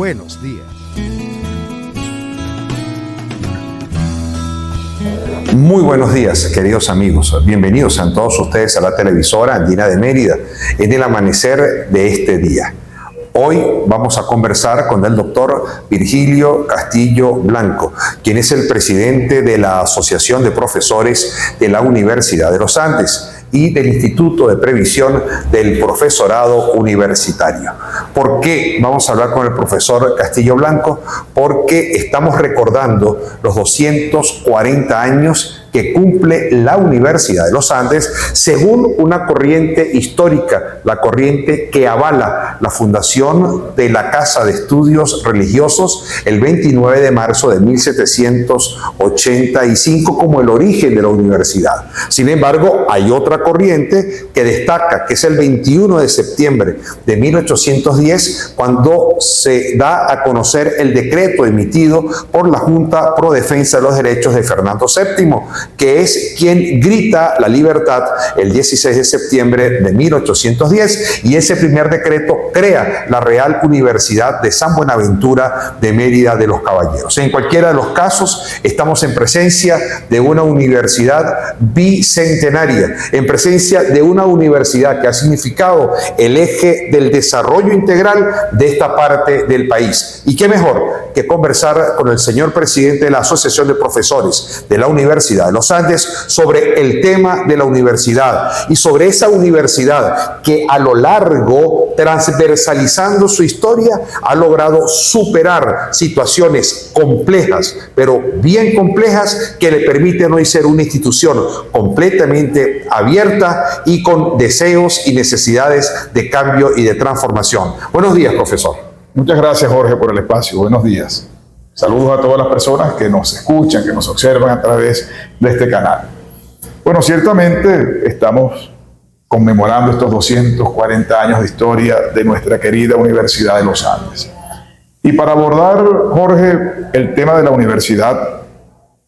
Buenos días. Muy buenos días, queridos amigos. Bienvenidos a todos ustedes a la televisora Andina de Mérida en el amanecer de este día. Hoy vamos a conversar con el doctor Virgilio Castillo Blanco, quien es el presidente de la Asociación de Profesores de la Universidad de los Andes y del Instituto de Previsión del Profesorado Universitario. ¿Por qué vamos a hablar con el profesor Castillo Blanco? Porque estamos recordando los 240 años que cumple la Universidad de los Andes según una corriente histórica, la corriente que avala la fundación de la Casa de Estudios Religiosos el 29 de marzo de 1785 como el origen de la universidad. Sin embargo, hay otra corriente que destaca, que es el 21 de septiembre de 1810, cuando se da a conocer el decreto emitido por la Junta Pro Defensa de los Derechos de Fernando VII, que es quien grita la libertad el 16 de septiembre de 1810, y ese primer decreto crea la Real Universidad de San Buenaventura de Mérida de los Caballeros. En cualquiera de los casos, estamos en presencia de una universidad bicentenaria, en presencia de una universidad que ha significado el eje del desarrollo integral de esta parte del país. Y qué mejor que conversar con el señor presidente de la Asociación de Profesores de la Universidad de los Andes sobre el tema de la universidad y sobre esa universidad que a lo largo, transversalizando su historia, ha logrado superar situaciones complejas, pero bien complejas, que le permiten hoy ser una institución completamente abierta y con deseos y necesidades de cambio y de transformación. Buenos días, profesor. Muchas gracias, Jorge, por el espacio. Buenos días. Saludos a todas las personas que nos escuchan, que nos observan a través de este canal. Bueno, ciertamente estamos conmemorando estos 240 años de historia de nuestra querida Universidad de los Andes. Y para abordar, Jorge, el tema de la universidad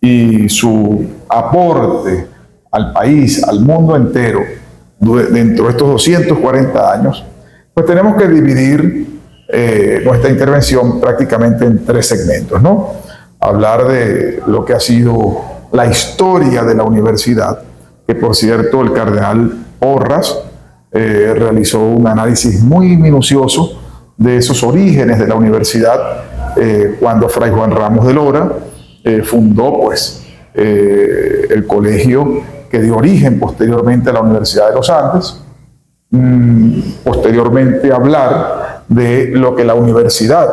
y su aporte al país, al mundo entero, dentro de estos 240 años, pues tenemos que dividir nuestra intervención prácticamente en tres segmentos, ¿no? Hablar de lo que ha sido la historia de la universidad, que por cierto el cardenal Porras realizó un análisis muy minucioso de esos orígenes de la universidad cuando Fray Juan Ramos de Lora fundó pues el colegio que dio origen posteriormente a la Universidad de los Andes. Posteriormente hablar de lo que la universidad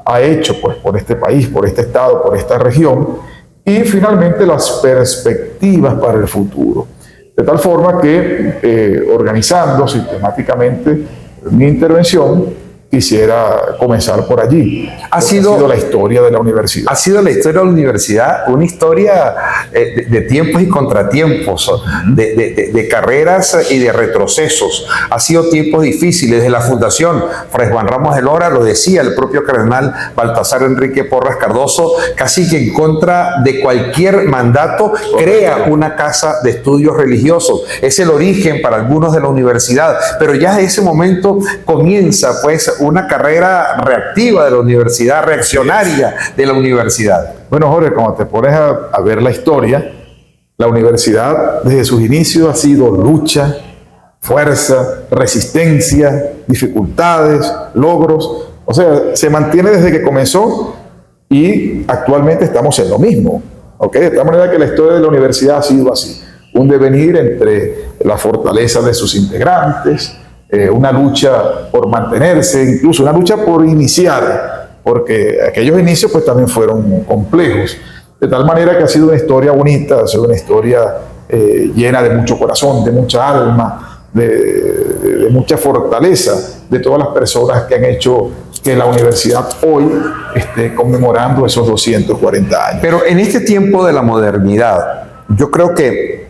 ha hecho pues, por este país, por este estado, por esta región, y finalmente las perspectivas para el futuro. De tal forma que, organizando sistemáticamente mi intervención, quisiera comenzar por allí. Ha sido la historia de la universidad. Ha sido la historia de la universidad una historia de tiempos y contratiempos, de carreras y de retrocesos. Ha sido tiempos difíciles. Desde la fundación, Fray Juan Ramos de Lora, lo decía el propio cardenal Baltasar Enrique Porras Cardoso, casi que en contra de cualquier mandato, crea una casa de estudios religiosos. Es el origen para algunos de la universidad, pero ya de ese momento comienza pues una carrera reactiva de la universidad, reaccionaria de la universidad. Bueno, Jorge, cuando te pones a ver la historia, la universidad desde sus inicios ha sido lucha, fuerza, resistencia, dificultades, logros. O sea, se mantiene desde que comenzó y actualmente estamos en lo mismo. ¿Okay? De tal manera que la historia de la universidad ha sido así. Un devenir entre la fortaleza de sus integrantes, una lucha por mantenerse, incluso una lucha por iniciar, porque aquellos inicios pues también fueron complejos, de tal manera que ha sido una historia bonita, ha sido una historia llena de mucho corazón, de mucha alma, de mucha fortaleza de todas las personas que han hecho que la universidad hoy esté conmemorando esos 240 años. Pero en este tiempo de la modernidad, yo creo que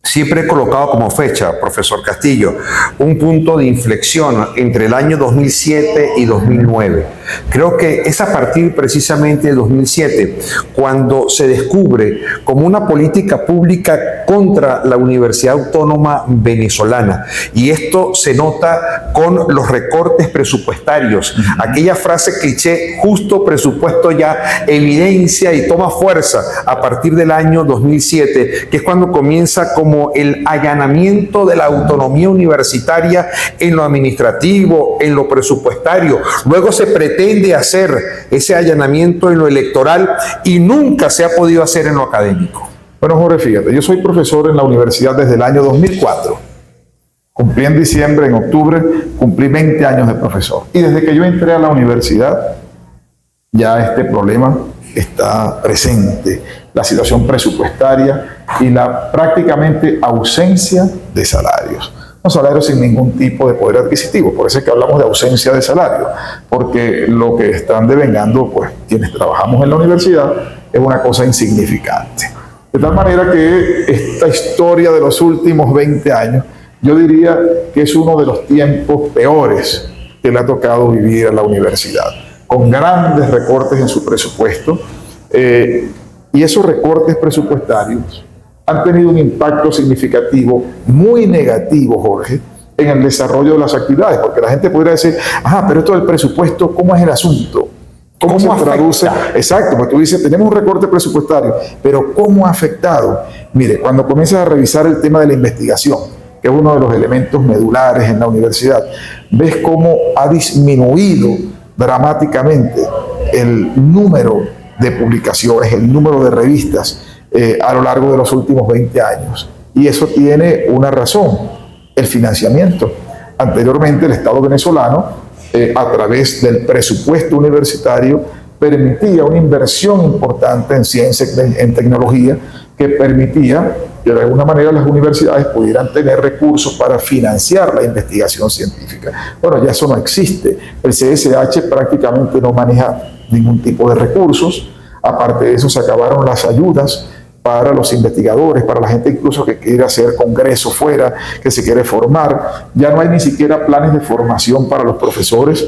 siempre he colocado como fecha, profesor Castillo, un punto de inflexión entre el año 2007 y 2009. Creo que es a partir precisamente de 2007 cuando se descubre como una política pública contra la Universidad Autónoma Venezolana. Y esto se nota con los recortes presupuestarios. Aquella frase cliché, justo presupuesto ya, evidencia y toma fuerza a partir del año 2007, que es cuando comienza como el allanamiento de la autonomía universitaria en lo administrativo, en lo presupuestario. Luego se pretende hacer ese allanamiento en lo electoral y nunca se ha podido hacer en lo académico. Bueno, Jorge, fíjate, yo soy profesor en la universidad desde el año 2004. Cumplí en diciembre, en octubre, cumplí 20 años de profesor. Y desde que yo entré a la universidad, ya este problema está presente. La situación presupuestaria y la prácticamente ausencia de salarios. No salarios sin ningún tipo de poder adquisitivo. Por eso es que hablamos de ausencia de salario. Porque lo que están devengando, pues, quienes trabajamos en la universidad, es una cosa insignificante. De tal manera que esta historia de los últimos 20 años, yo diría que es uno de los tiempos peores que le ha tocado vivir a la universidad, con grandes recortes en su presupuesto, y esos recortes presupuestarios han tenido un impacto significativo, muy negativo, Jorge, en el desarrollo de las actividades, porque la gente podría decir, pero esto del presupuesto, ¿cómo es el asunto? ¿Cómo se traduce? Exacto, pues tú dices, tenemos un recorte presupuestario, pero ¿cómo ha afectado? Mire, cuando comienzas a revisar el tema de la investigación, que es uno de los elementos medulares en la universidad, ves cómo ha disminuido dramáticamente el número de publicaciones, el número de revistas a lo largo de los últimos 20 años. Y eso tiene una razón, el financiamiento. Anteriormente el Estado venezolano, a través del presupuesto universitario, permitía una inversión importante en ciencia, en tecnología, que permitía que de alguna manera las universidades pudieran tener recursos para financiar la investigación científica. Bueno, ya eso no existe. El CSH prácticamente no maneja ningún tipo de recursos. Aparte de eso, se acabaron las ayudas para los investigadores, para la gente incluso que quiere hacer congreso fuera, que se quiere formar. Ya no hay ni siquiera planes de formación para los profesores,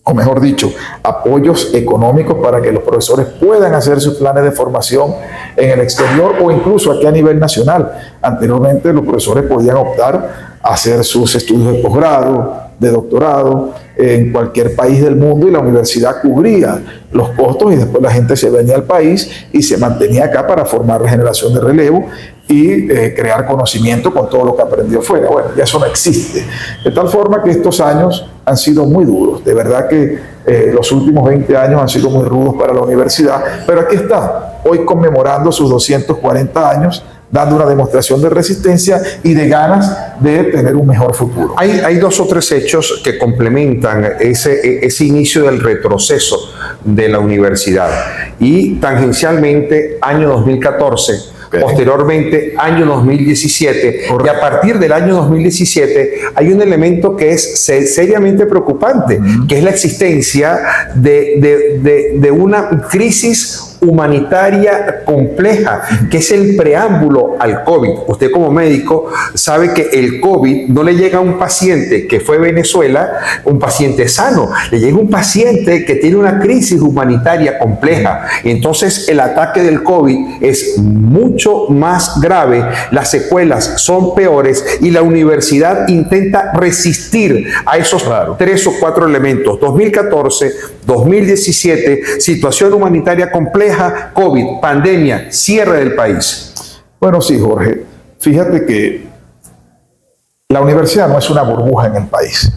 o mejor dicho, apoyos económicos para que los profesores puedan hacer sus planes de formación en el exterior o incluso aquí a nivel nacional. Anteriormente los profesores podían optar a hacer sus estudios de posgrado, de doctorado, en cualquier país del mundo, y la universidad cubría los costos y después la gente se venía al país y se mantenía acá para formar la generación de relevo y crear conocimiento con todo lo que aprendió fuera. Bueno, ya eso no existe. De tal forma que estos años han sido muy duros. De verdad que los últimos 20 años han sido muy rudos para la universidad, pero aquí está, hoy conmemorando sus 240 años, dando una demostración de resistencia y de ganas de tener un mejor futuro. Hay dos o tres hechos que complementan ese inicio del retroceso de la universidad. Y tangencialmente, año 2014, posteriormente, año 2017, y a partir del año 2017 hay un elemento que es seriamente preocupante, que es la existencia de una crisis humanitaria compleja, que es el preámbulo al COVID. Usted como médico sabe que el COVID no le llega a un paciente que fue Venezuela, un paciente sano, le llega un paciente que tiene una crisis humanitaria compleja. Entonces el ataque del COVID es mucho más grave, las secuelas son peores y la universidad intenta resistir a esos 3 o 4 elementos. 2014, 2017, situación humanitaria compleja, COVID, pandemia, cierre del país. Bueno, sí, Jorge. Fíjate que la universidad no es una burbuja en el país.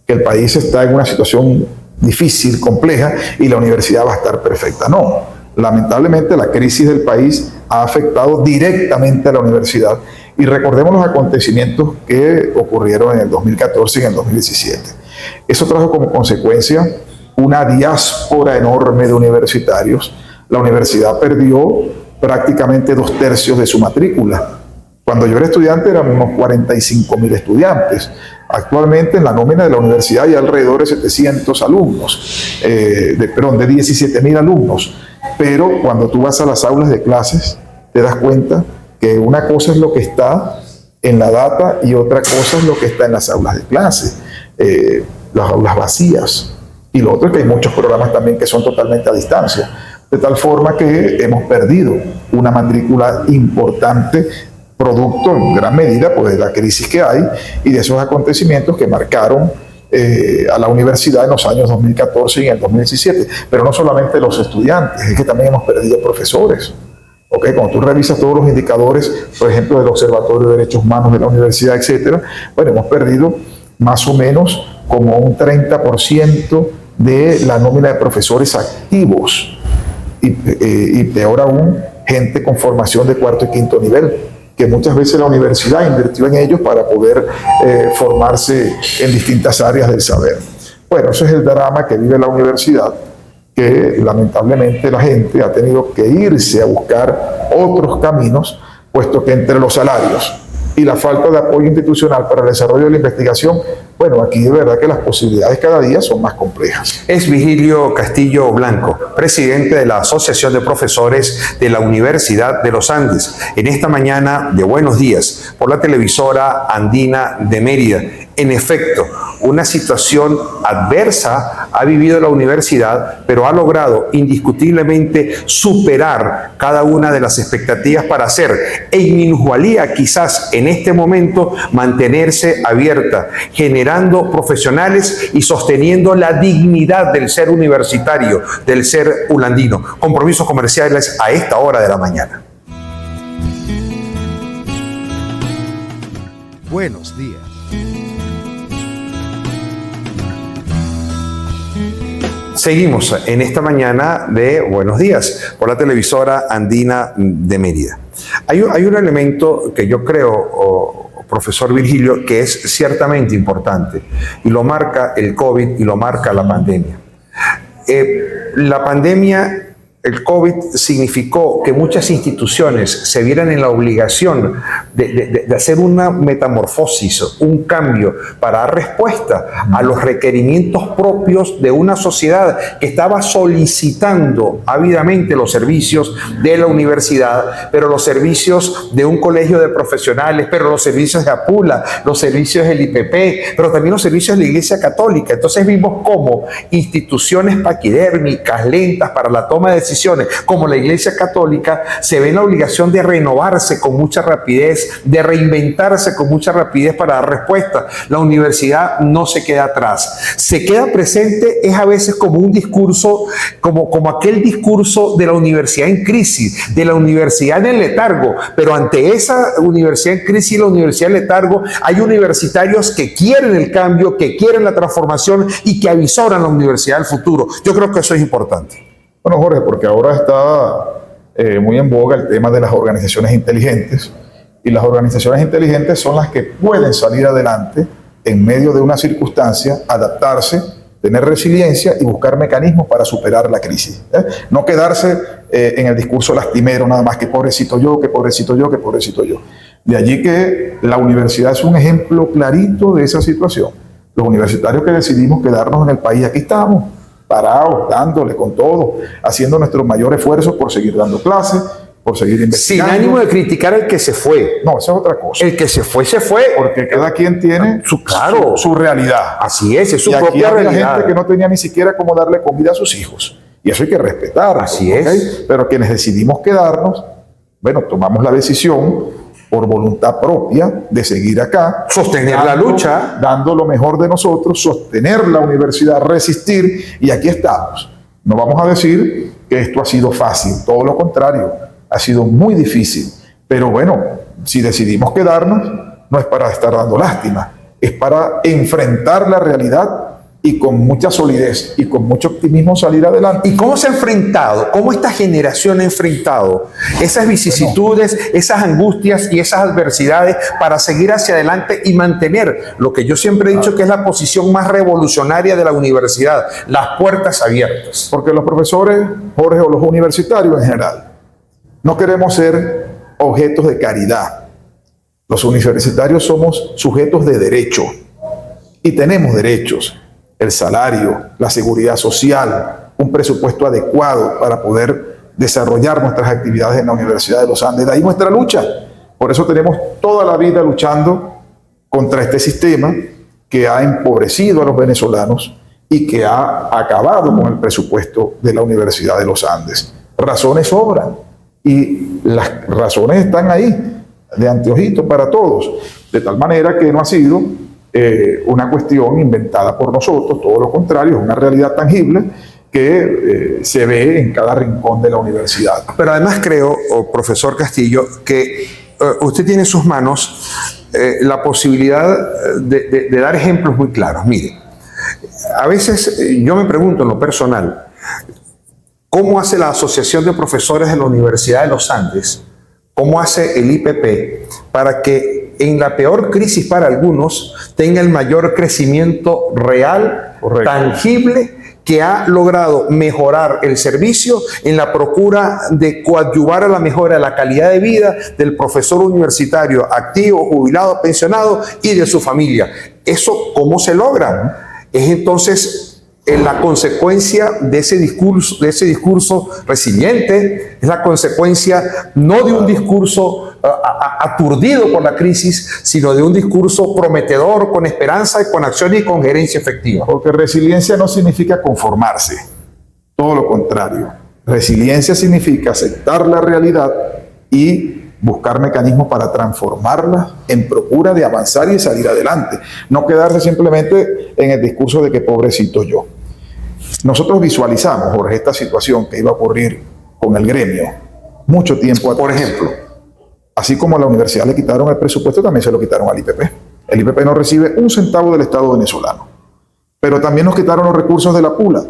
Que el país está en una situación difícil, compleja, y la universidad va a estar perfecta. No. Lamentablemente la crisis del país ha afectado directamente a la universidad. Y recordemos los acontecimientos que ocurrieron en el 2014 y en el 2017. Eso trajo como consecuencia una diáspora enorme de universitarios. La universidad perdió prácticamente 2/3 de su matrícula. Cuando yo era estudiante eran unos 45.000 estudiantes. Actualmente en la nómina de la universidad hay alrededor de 700 alumnos, de 17.000 alumnos. Pero cuando tú vas a las aulas de clases, te das cuenta que una cosa es lo que está en la data y otra cosa es lo que está en las aulas de clase, las aulas vacías. Y lo otro es que hay muchos programas también que son totalmente a distancia, de tal forma que hemos perdido una matrícula importante, producto en gran medida pues, de la crisis que hay y de esos acontecimientos que marcaron a la universidad en los años 2014 y en el 2017. Pero no solamente los estudiantes, es que también hemos perdido profesores. ¿Okay? Cuando tú revisas todos los indicadores, por ejemplo, del Observatorio de Derechos Humanos de la universidad, etcétera, bueno, hemos perdido más o menos como un 30% de la nómina de profesores activos y peor aún, gente con formación de cuarto y quinto nivel, que muchas veces la universidad invirtió en ellos para poder formarse en distintas áreas del saber. Bueno, ese es el drama que vive la universidad, que lamentablemente la gente ha tenido que irse a buscar otros caminos, puesto que entre los salarios y la falta de apoyo institucional para el desarrollo de la investigación, bueno, aquí de verdad que las posibilidades cada día son más complejas. Es Virgilio Castillo Blanco, presidente de la Asociación de Profesores de la Universidad de los Andes, en esta mañana de Buenos Días, por la televisora andina de Mérida. En efecto, una situación adversa ha vivido la universidad, pero ha logrado indiscutiblemente superar cada una de las expectativas para hacer, en minusvalía quizás en este momento, mantenerse abierta, generando profesionales y sosteniendo la dignidad del ser universitario, del ser ulandino. Compromisos comerciales a esta hora de la mañana. Buenos días. Seguimos en esta mañana de Buenos Días por la televisora andina de Mérida. Hay un elemento que yo creo, profesor Virgilio, que es ciertamente importante y lo marca el COVID y lo marca la pandemia. La pandemia, el COVID, significó que muchas instituciones se vieran en la obligación de hacer una metamorfosis, un cambio para dar respuesta a los requerimientos propios de una sociedad que estaba solicitando ávidamente los servicios de la universidad, pero los servicios de un colegio de profesionales, pero los servicios de APULA, los servicios del IPP, pero también los servicios de la Iglesia Católica. Entonces vimos cómo instituciones paquidérmicas, lentas para la toma de decisiones, como la Iglesia Católica, se ve en la obligación de renovarse con mucha rapidez, de reinventarse con mucha rapidez para dar respuesta. La universidad no se queda atrás. Se queda presente, es a veces como un discurso, como aquel discurso de la universidad en crisis, de la universidad en el letargo, pero ante esa universidad en crisis y la universidad en letargo, hay universitarios que quieren el cambio, que quieren la transformación y que avisoran la universidad del futuro. Yo creo que eso es importante. Bueno, Jorge, porque ahora está muy en boga el tema de las organizaciones inteligentes, y las organizaciones inteligentes son las que pueden salir adelante en medio de una circunstancia, adaptarse, tener resiliencia y buscar mecanismos para superar la crisis. No quedarse en el discurso lastimero, nada más que pobrecito yo, que pobrecito yo, que pobrecito yo. De allí que la universidad es un ejemplo clarito de esa situación. Los universitarios que decidimos quedarnos en el país, aquí estamos, parados, dándole con todo, haciendo nuestro mayor esfuerzo por seguir dando clases, por seguir investigando. Sin ánimo de criticar al que se fue. No, esa es otra cosa. El que se fue, se fue. Porque cada quien tiene su realidad. Así es su y propia aquí había realidad. gente que no tenía ni siquiera cómo darle comida a sus hijos. Y eso hay que respetar. Así ¿okay? es. Pero quienes decidimos quedarnos, bueno, tomamos la decisión por voluntad propia de seguir acá. Sostener la lucha. Dando lo mejor de nosotros, sostener la universidad, resistir, y aquí estamos. No vamos a decir que esto ha sido fácil, todo lo contrario, ha sido muy difícil. Pero bueno, si decidimos quedarnos, no es para estar dando lástima, es para enfrentar la realidad y con mucha solidez y con mucho optimismo salir adelante. ¿Y cómo se ha enfrentado? ¿Cómo esta generación ha enfrentado esas vicisitudes, esas angustias y esas adversidades para seguir hacia adelante y mantener lo que yo siempre he dicho que es la posición más revolucionaria de la universidad, las puertas abiertas? Porque los profesores, Jorge, o los universitarios en general, no queremos ser objetos de caridad. Los universitarios somos sujetos de derecho y tenemos derechos. El salario, la seguridad social, un presupuesto adecuado para poder desarrollar nuestras actividades en la Universidad de los Andes. De ahí nuestra lucha. Por eso tenemos toda la vida luchando contra este sistema que ha empobrecido a los venezolanos y que ha acabado con el presupuesto de la Universidad de los Andes. Razones sobran y las razones están ahí, de anteojito para todos, de tal manera que no ha sido una cuestión inventada por nosotros, todo lo contrario, es una realidad tangible que se ve en cada rincón de la universidad. Pero además creo, profesor Castillo, que usted tiene en sus manos la posibilidad de dar ejemplos muy claros. Mire, a veces yo me pregunto en lo personal, ¿cómo hace la Asociación de Profesores de la Universidad de los Andes? ¿Cómo hace el IPP para que en la peor crisis para algunos tenga el mayor crecimiento real, correcto, tangible, que ha logrado mejorar el servicio en la procura de coadyuvar a la mejora de la calidad de vida del profesor universitario activo, jubilado, pensionado y de su familia? ¿Eso cómo se logra? Es entonces la consecuencia de ese discurso resiliente, es la consecuencia no de un discurso aturdido por la crisis, sino de un discurso prometedor, con esperanza y con acción y con gerencia efectiva. Porque resiliencia no significa conformarse, todo lo contrario. Resiliencia significa aceptar la realidad y buscar mecanismos para transformarla en procura de avanzar y salir adelante. No quedarse simplemente en el discurso de que pobrecito yo. Nosotros visualizamos, Jorge, esta situación que iba a ocurrir con el gremio mucho tiempo atrás. Por ejemplo, así como a la universidad le quitaron el presupuesto, también se lo quitaron al IPP. El IPP no recibe un centavo del Estado venezolano. Pero también nos quitaron los recursos de la PULA.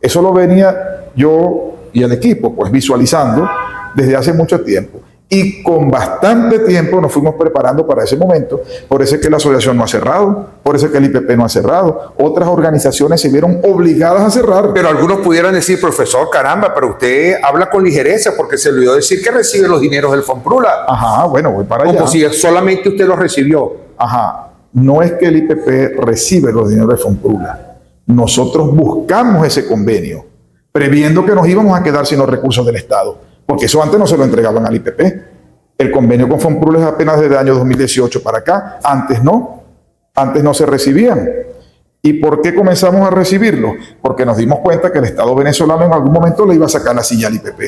Eso lo venía yo y el equipo pues visualizando desde hace mucho tiempo. Y con bastante tiempo nos fuimos preparando para ese momento. Por eso es que la asociación no ha cerrado, por eso es que el IPP no ha cerrado. Otras organizaciones se vieron obligadas a cerrar. Pero algunos pudieran decir, profesor, caramba, pero usted habla con ligereza porque se olvidó decir que recibe los dineros del Fonprula. Ajá, bueno, voy para allá. Como si solamente usted los recibió. Ajá, no es que el IPP recibe los dineros del Fonprula. Nosotros buscamos ese convenio, previendo que nos íbamos a quedar sin los recursos del Estado. Porque eso antes no se lo entregaban al IPP. El convenio con Fonprula es apenas desde el año 2018 para acá. Antes no se recibían. ¿Y por qué comenzamos a recibirlo? Porque nos dimos cuenta que el Estado venezolano en algún momento le iba a sacar la silla al IPP.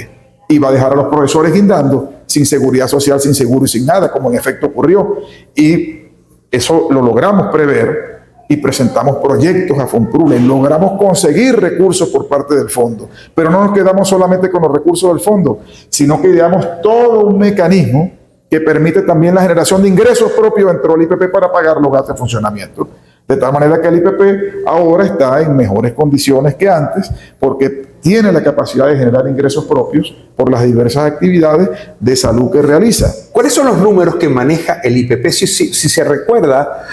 Iba a dejar a los profesores guindando, sin seguridad social, sin seguro y sin nada, como en efecto ocurrió. Y eso lo logramos prever y presentamos proyectos a Fonprula y logramos conseguir recursos por parte del fondo. Pero no nos quedamos solamente con los recursos del fondo, sino que ideamos todo un mecanismo que permite también la generación de ingresos propios dentro del IPP para pagar los gastos de funcionamiento. De tal manera que el IPP ahora está en mejores condiciones que antes porque tiene la capacidad de generar ingresos propios por las diversas actividades de salud que realiza. ¿Cuáles son los números que maneja el IPP? Si se recuerda,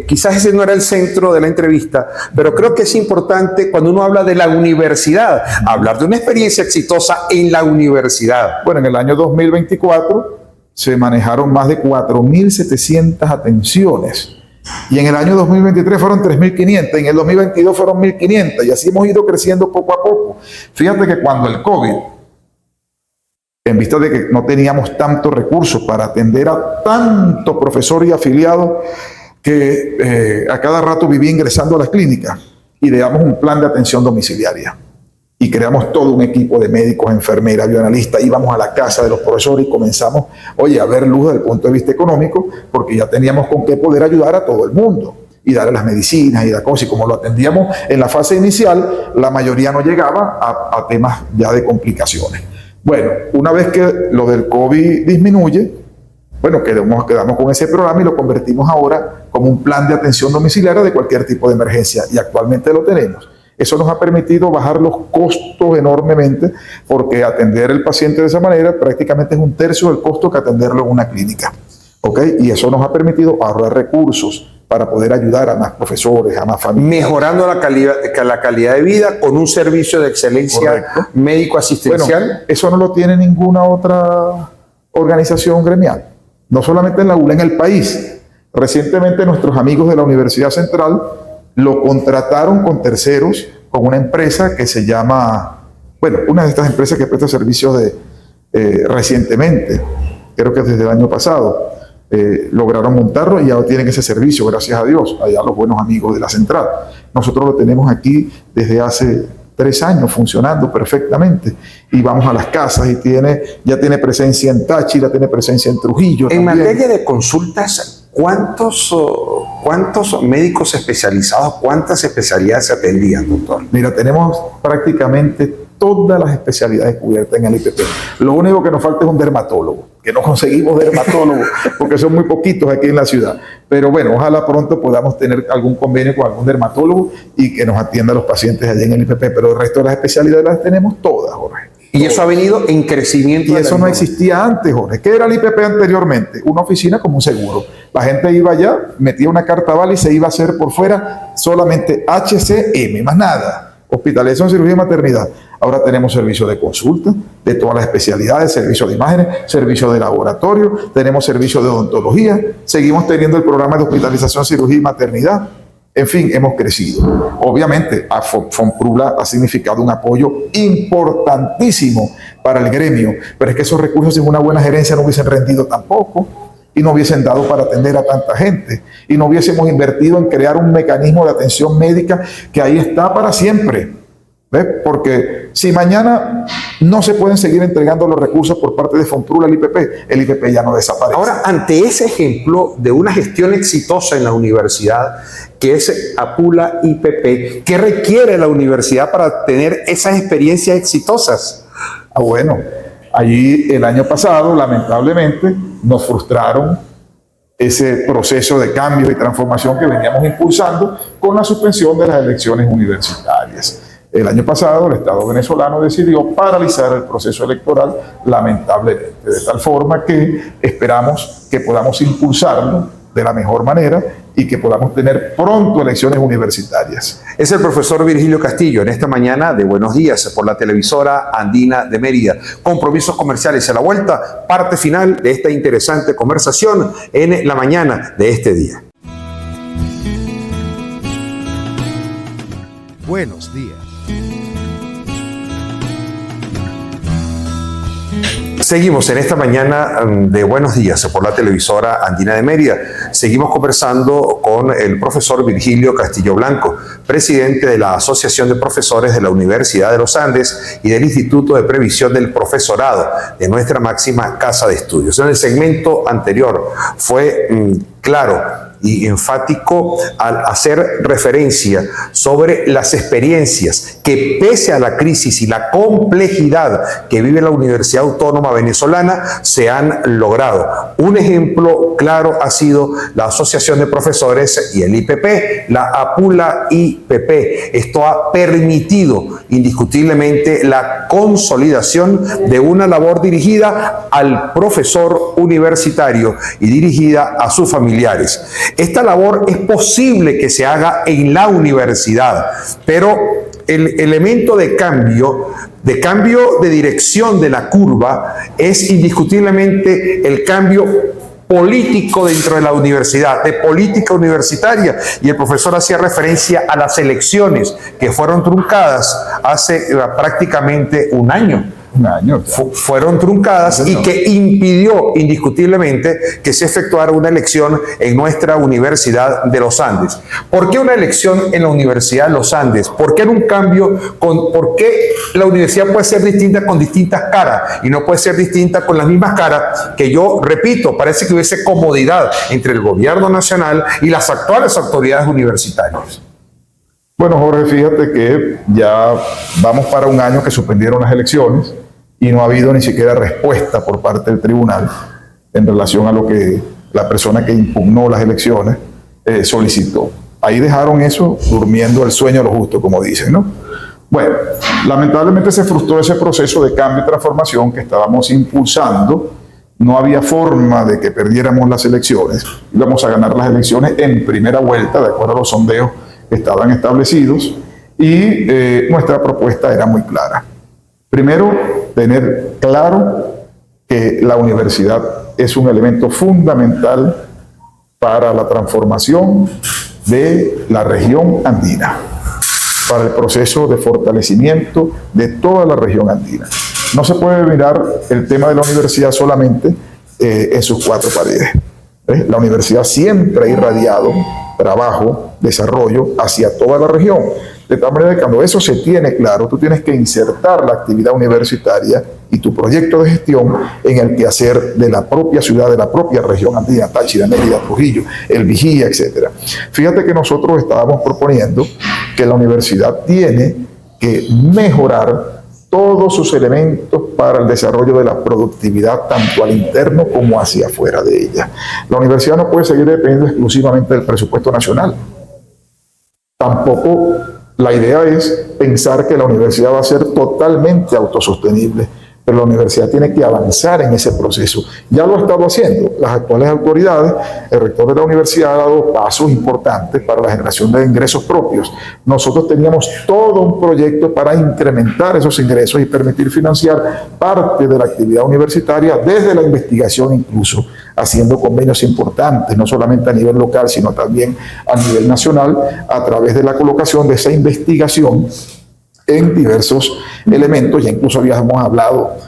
quizás ese no era el centro de la entrevista, pero creo que es importante cuando uno habla de la universidad, hablar de una experiencia exitosa en la universidad. Bueno, en el año 2024 se manejaron más de 4.700 atenciones. Y en el año 2023 fueron 3.500, en el 2022 fueron 1.500 y así hemos ido creciendo poco a poco. Fíjate que cuando el COVID, en vista de que no teníamos tantos recursos para atender a tanto profesor y afiliado que a cada rato vivía ingresando a las clínicas, ideamos un plan de atención domiciliaria. Y creamos todo un equipo de médicos, enfermeras, bioanalistas, íbamos a la casa de los profesores y comenzamos, a ver luz desde el punto de vista económico, porque ya teníamos con qué poder ayudar a todo el mundo y darle las medicinas y la cosa. Y como lo atendíamos en la fase inicial, la mayoría no llegaba a temas ya de complicaciones. Bueno, una vez que lo del COVID disminuye, bueno, quedamos con ese programa y lo convertimos ahora como un plan de atención domiciliaria de cualquier tipo de emergencia y actualmente lo tenemos. Eso nos ha permitido bajar los costos enormemente porque atender al paciente de esa manera prácticamente es un tercio del costo que atenderlo en una clínica. ¿Okay? Y eso nos ha permitido ahorrar recursos para poder ayudar a más profesores, a más familias. Mejorando la calidad de vida con un servicio de excelencia médico-asistencial. Bueno, eso no lo tiene ninguna otra organización gremial. No solamente en la ULA, en el país. Recientemente nuestros amigos de la Universidad Central lo contrataron con terceros, con una empresa que se llama, una de estas empresas que presta servicios recientemente, creo que desde el año pasado, lograron montarlo y ya tienen ese servicio, gracias a Dios, allá los buenos amigos de la central. Nosotros lo tenemos aquí desde hace 3 años funcionando perfectamente y vamos a las casas y ya tiene presencia en Táchira, tiene presencia en Trujillo. En también. materia de consultas, ¿cuántos médicos especializados, cuántas especialidades se atendían, doctor? Mira, tenemos prácticamente todas las especialidades cubiertas en el IPP. Lo único que nos falta es un dermatólogo, que no conseguimos dermatólogos porque son muy poquitos aquí en la ciudad. Pero bueno, ojalá pronto podamos tener algún convenio con algún dermatólogo y que nos atienda a los pacientes allá en el IPP. Pero el resto de las especialidades las tenemos todas, Jorge. Y eso ha venido en crecimiento. Y eso no existía antes, Jorge. ¿Qué era el IPP anteriormente? Una oficina como un seguro. La gente iba allá, metía una carta aval y se iba a hacer por fuera solamente HCM, más nada. Hospitalización, cirugía y maternidad. Ahora tenemos servicio de consulta de todas las especialidades, servicio de imágenes, servicio de laboratorio, tenemos servicio de odontología, seguimos teniendo el programa de hospitalización, cirugía y maternidad. En fin, hemos crecido. Obviamente, a FONPRULA ha significado un apoyo importantísimo para el gremio, pero es que esos recursos sin una buena gerencia no hubiesen rendido tampoco y no hubiesen dado para atender a tanta gente y no hubiésemos invertido en crear un mecanismo de atención médica que ahí está para siempre. ¿Ves? Porque si mañana no se pueden seguir entregando los recursos por parte de FONPRULA al IPP, el IPP ya no desaparece. Ahora, ante ese ejemplo de una gestión exitosa en la universidad, que es APULA IPP, ¿qué requiere la universidad para tener esas experiencias exitosas? Bueno, allí el año pasado, lamentablemente, nos frustraron ese proceso de cambio y transformación que veníamos impulsando con la suspensión de las elecciones universitarias. El año pasado el Estado venezolano decidió paralizar el proceso electoral, lamentablemente, de tal forma que esperamos que podamos impulsarlo de la mejor manera y que podamos tener pronto elecciones universitarias. Es el profesor Virgilio Castillo en esta mañana de Buenos Días por la televisora Andina de Mérida. Compromisos comerciales a la vuelta, parte final de esta interesante conversación en la mañana de este día. Buenos días. Seguimos en esta mañana de Buenos Días por la televisora Andina de Mérida. Seguimos conversando con el profesor Virgilio Castillo Blanco, presidente de la Asociación de Profesores de la Universidad de los Andes y del Instituto de Previsión del Profesorado de nuestra máxima casa de estudios. En el segmento anterior fue claro y enfático al hacer referencia sobre las experiencias que, pese a la crisis y la complejidad que vive la Universidad Autónoma Venezolana, se han logrado. Un ejemplo claro ha sido la Asociación de Profesores y el IPP, la APULA IPP. Esto ha permitido indiscutiblemente la consolidación de una labor dirigida al profesor universitario y dirigida a sus familiares. Esta labor es posible que se haga en la universidad, pero el elemento de cambio de dirección de la curva es indiscutiblemente el cambio político dentro de la universidad, de política universitaria, y el profesor hacía referencia a las elecciones que fueron truncadas hace prácticamente un año. Fueron truncadas y que impidió indiscutiblemente que se efectuara una elección en nuestra Universidad de los Andes. ¿Por qué una elección en la Universidad de los Andes? ¿Por qué en un cambio? ¿Por qué la universidad puede ser distinta con distintas caras y no puede ser distinta con las mismas caras? Que yo repito, parece que hubiese comodidad entre el gobierno nacional y las actuales autoridades universitarias. Bueno, Jorge, fíjate que ya vamos para un año que suspendieron las elecciones y no ha habido ni siquiera respuesta por parte del tribunal en relación a lo que la persona que impugnó las elecciones solicitó. Ahí dejaron eso durmiendo el sueño de los justos, como dicen, ¿no? Bueno, lamentablemente se frustró ese proceso de cambio y transformación que estábamos impulsando. No había forma de que perdiéramos las elecciones. Íbamos a ganar las elecciones en primera vuelta, de acuerdo a los sondeos que estaban establecidos, y nuestra propuesta era muy clara. Primero, tener claro que la universidad es un elemento fundamental para la transformación de la región andina, para el proceso de fortalecimiento de toda la región andina. No se puede mirar el tema de la universidad solamente en sus cuatro paredes. La universidad siempre ha irradiado trabajo, desarrollo hacia toda la región. De tal manera que cuando eso se tiene claro, tú tienes que insertar la actividad universitaria y tu proyecto de gestión en el quehacer de la propia ciudad, de la propia región andina, Táchira, Mérida, Trujillo, El Vigía, etc. Fíjate que nosotros estábamos proponiendo que la universidad tiene que mejorar todos sus elementos para el desarrollo de la productividad, tanto al interno como hacia afuera de ella. La universidad no puede seguir dependiendo exclusivamente del presupuesto nacional. Tampoco la idea es pensar que la universidad va a ser totalmente autosostenible, pero la universidad tiene que avanzar en ese proceso. Ya lo ha estado haciendo. Las actuales autoridades, el rector de la universidad ha dado pasos importantes para la generación de ingresos propios. Nosotros teníamos todo un proyecto para incrementar esos ingresos y permitir financiar parte de la actividad universitaria desde la investigación incluso, haciendo convenios importantes, no solamente a nivel local, sino también a nivel nacional, a través de la colocación de esa investigación en diversos elementos. Ya incluso habíamos hablado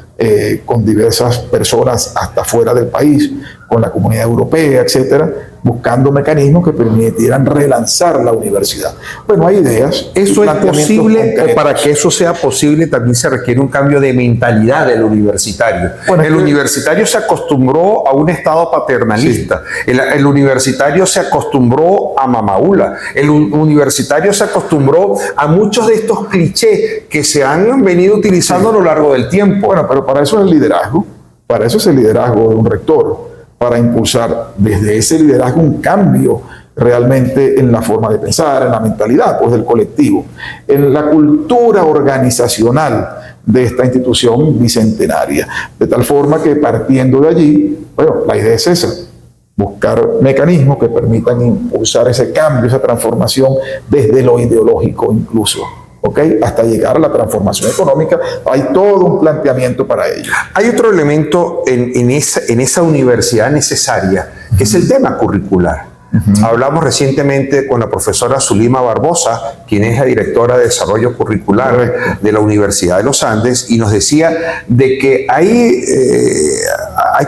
con diversas personas hasta fuera del país, con la comunidad europea, etcétera, buscando mecanismos que permitieran relanzar la universidad. Bueno, hay ideas. ¿Eso es posible? O para que eso sea posible también se requiere un cambio de mentalidad del universitario. Bueno, el universitario se acostumbró a un estado paternalista. Sí. El universitario se acostumbró a mamaula. El universitario se acostumbró a muchos de estos clichés que se han venido utilizando a lo largo del tiempo. Bueno, pero para eso es el liderazgo. Para eso es el liderazgo de un rector, para impulsar desde ese liderazgo un cambio realmente en la forma de pensar, en la mentalidad pues, del colectivo, en la cultura organizacional de esta institución bicentenaria. De tal forma que partiendo de allí, bueno, la idea es esa, buscar mecanismos que permitan impulsar ese cambio, esa transformación desde lo ideológico incluso. ¿Okay? Hasta llegar a la transformación económica, hay todo un planteamiento para ello. Hay otro elemento en esa universidad necesaria, que es el tema curricular. Hablamos recientemente con la profesora Zulima Barbosa, quien es la directora de Desarrollo Curricular de la Universidad de los Andes, y nos decía de que hay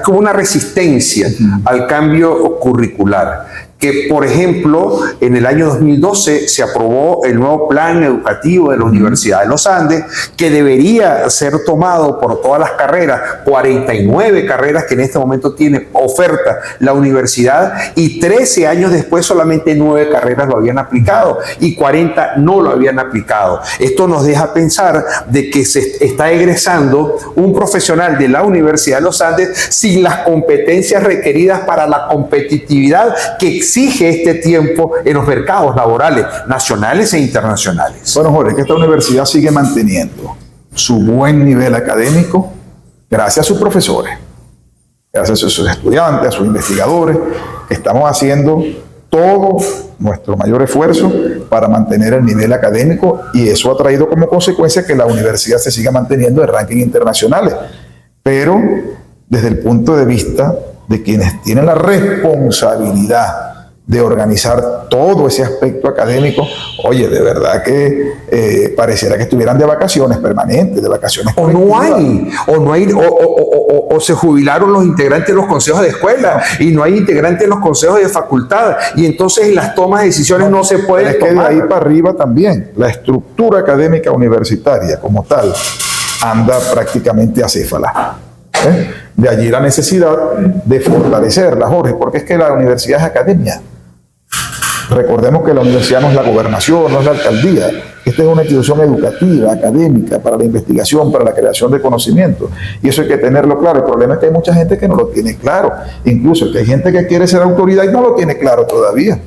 como una resistencia al cambio curricular. Que, por ejemplo, en el año 2012 se aprobó el nuevo plan educativo de la Universidad de los Andes, que debería ser tomado por todas las carreras, 49 carreras que en este momento tiene oferta la universidad, y 13 años después solamente 9 carreras lo habían aplicado y 40 no lo habían aplicado. Esto nos deja pensar de que se está egresando un profesional de la Universidad de los Andes sin las competencias requeridas para la competitividad que exige este tiempo en los mercados laborales nacionales e internacionales. Bueno, Jorge, que esta universidad sigue manteniendo su buen nivel académico gracias a sus profesores, gracias a sus estudiantes, a sus investigadores. Estamos haciendo todo nuestro mayor esfuerzo para mantener el nivel académico, y eso ha traído como consecuencia que la universidad se siga manteniendo en rankings internacionales. Pero desde el punto de vista de quienes tienen la responsabilidad de organizar todo ese aspecto académico, oye, de verdad que pareciera que estuvieran de vacaciones permanentes, de vacaciones o se jubilaron los integrantes de los consejos de escuela y no hay integrantes de los consejos de facultad, y entonces las tomas de decisiones no se pueden tomar. Es que de ahí para arriba también, la estructura académica universitaria como tal anda prácticamente acéfala. De allí la necesidad de fortalecerla, Jorge, porque es que la universidad es academia. Recordemos que la universidad no es la gobernación, no es la alcaldía. Esta es una institución educativa, académica, para la investigación, para la creación de conocimiento. Y eso hay que tenerlo claro. El problema es que hay mucha gente que no lo tiene claro. Incluso que hay gente que quiere ser autoridad y no lo tiene claro todavía.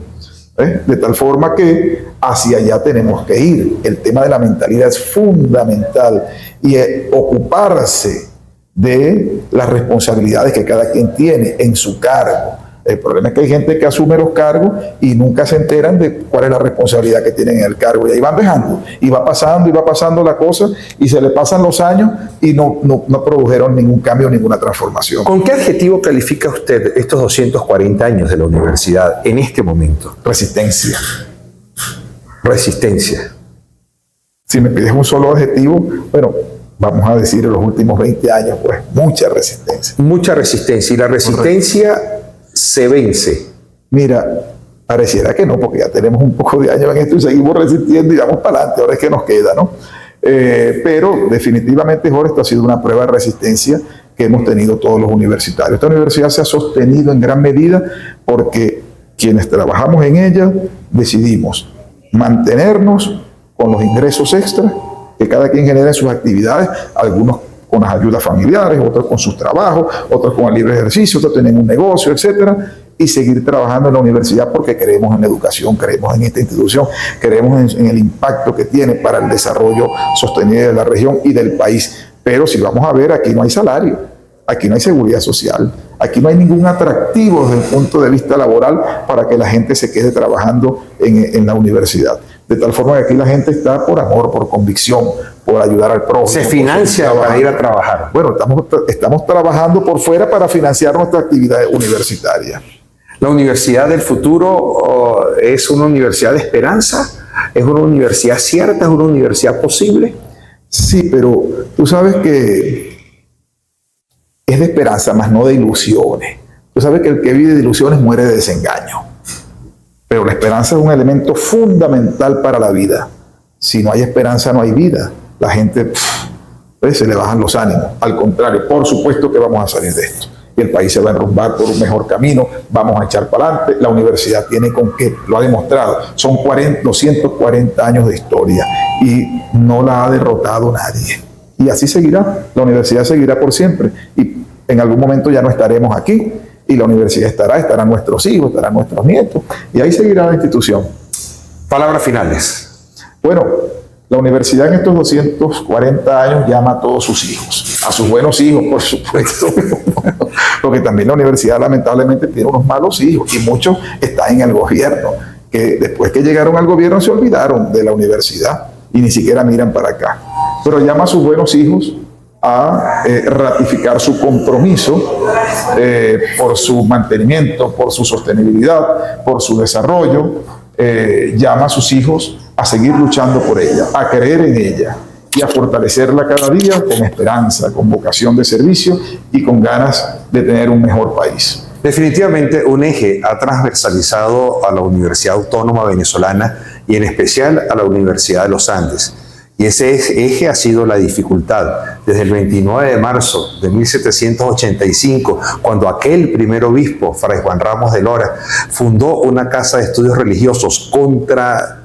De tal forma que hacia allá tenemos que ir. El tema de la mentalidad es fundamental, y ocuparse de las responsabilidades que cada quien tiene en su cargo. El problema es que hay gente que asume los cargos y nunca se enteran de cuál es la responsabilidad que tienen en el cargo, y ahí van dejando, y va pasando la cosa, y se le pasan los años y no produjeron ningún cambio, ninguna transformación. ¿Con qué adjetivo califica usted estos 240 años de la universidad en este momento? Resistencia. Resistencia. Si me pides un solo adjetivo, bueno, vamos a decir, en los últimos 20 años, pues mucha resistencia. Mucha resistencia. Y la resistencia se vence. Mira, pareciera que no, porque ya tenemos un poco de años en esto y seguimos resistiendo y vamos para adelante. Ahora es que nos queda, ¿no? Pero definitivamente, Jorge, esto ha sido una prueba de resistencia que hemos tenido todos los universitarios. Esta universidad se ha sostenido en gran medida porque quienes trabajamos en ella decidimos mantenernos con los ingresos extras que cada quien genera en sus actividades, algunos con las ayudas familiares, otros con sus trabajos, otros con el libre ejercicio, otros tienen un negocio, etcétera, y seguir trabajando en la universidad porque creemos en la educación, creemos en esta institución, creemos en el impacto que tiene para el desarrollo sostenido de la región y del país. Pero si vamos a ver, aquí no hay salario, aquí no hay seguridad social, aquí no hay ningún atractivo desde el punto de vista laboral para que la gente se quede trabajando en la universidad. De tal forma que aquí la gente está por amor, por convicción, por ayudar al prójimo. Se financia para ir a trabajar. Bueno, estamos trabajando por fuera para financiar nuestra actividad universitaria. La Universidad del Futuro es una universidad de esperanza, es una universidad cierta, es una universidad posible. Sí, pero tú sabes que es de esperanza, más no de ilusiones. Tú sabes que el que vive de ilusiones muere de desengaño. Pero la esperanza es un elemento fundamental para la vida. Si no hay esperanza, no hay vida. La gente pues, se le bajan los ánimos. Al contrario, por supuesto que vamos a salir de esto. Y el país se va a enrumbar por un mejor camino. Vamos a echar para adelante. La universidad tiene con qué, lo ha demostrado. Son 240 años de historia y no la ha derrotado nadie. Y así seguirá. La universidad seguirá por siempre. Y en algún momento ya no estaremos aquí. Y la universidad estarán nuestros hijos, estarán nuestros nietos, y ahí seguirá la institución. Palabras finales. Bueno, la universidad en estos 240 años llama a todos sus hijos, a sus buenos hijos, por supuesto, porque también la universidad lamentablemente tiene unos malos hijos, y muchos están en el gobierno, que después que llegaron al gobierno se olvidaron de la universidad, y ni siquiera miran para acá. Pero llama a sus buenos hijos a ratificar su compromiso por su mantenimiento, por su sostenibilidad, por su desarrollo. Llama a sus hijos a seguir luchando por ella, a creer en ella y a fortalecerla cada día con esperanza, con vocación de servicio y con ganas de tener un mejor país. Definitivamente un eje ha transversalizado a la Universidad Autónoma Venezolana y en especial a la Universidad de los Andes. Y ese eje ha sido la dificultad. Desde el 29 de marzo de 1785, cuando aquel primer obispo, Fray Juan Ramos de Lora, fundó una casa de estudios religiosos contra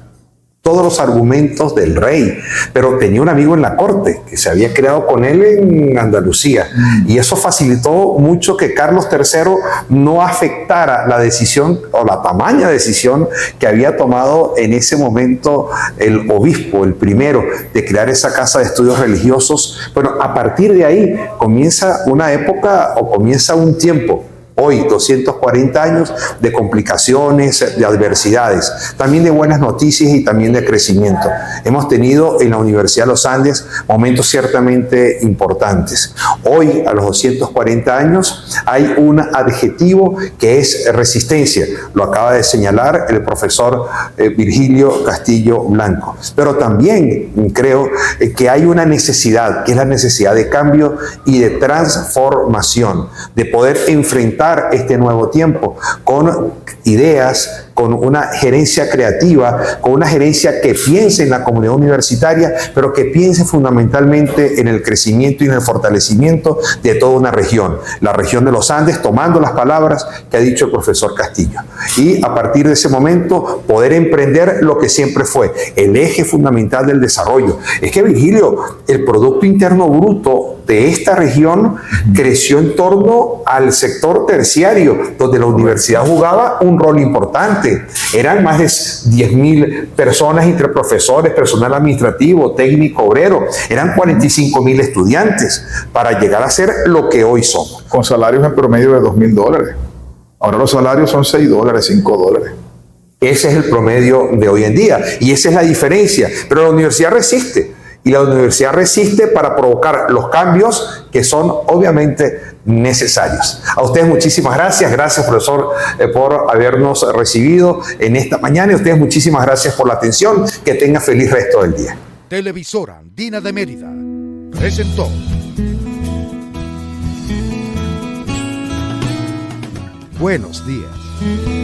todos los argumentos del rey, pero tenía un amigo en la corte que se había creado con él en Andalucía, y eso facilitó mucho que Carlos III no afectara la decisión o la tamaña decisión que había tomado en ese momento el obispo, el primero, de crear esa casa de estudios religiosos. Bueno, a partir de ahí comienza una época o comienza un tiempo. Hoy, 240 años de complicaciones, de adversidades, también de buenas noticias y también de crecimiento. Hemos tenido en la Universidad de los Andes momentos ciertamente importantes. Hoy, a los 240 años, hay un adjetivo que es resistencia. Lo acaba de señalar el profesor Virgilio Castillo Blanco. Pero también creo que hay una necesidad, que es la necesidad de cambio y de transformación, de poder enfrentar este nuevo tiempo con ideas, con una gerencia creativa, con una gerencia que piense en la comunidad universitaria, pero que piense fundamentalmente en el crecimiento y en el fortalecimiento de toda una región, la región de los Andes, tomando las palabras que ha dicho el profesor Castillo. Y a partir de ese momento poder emprender lo que siempre fue el eje fundamental del desarrollo. Es que, Virgilio, el Producto Interno Bruto de esta región creció en torno al sector terciario, donde la universidad jugaba un rol importante. Eran más de 10.000 personas entre profesores, personal administrativo, técnico, obrero. Eran 45.000 estudiantes para llegar a ser lo que hoy somos. Con salarios en promedio de $2.000. Ahora los salarios son $6, $5. Ese es el promedio de hoy en día y esa es la diferencia. Pero la universidad resiste. Y la universidad resiste para provocar los cambios que son obviamente necesarios. A ustedes muchísimas gracias. Gracias, profesor, por habernos recibido en esta mañana. Y a ustedes muchísimas gracias por la atención. Que tengan feliz resto del día. Televisora Andina de Mérida presentó. Buenos días.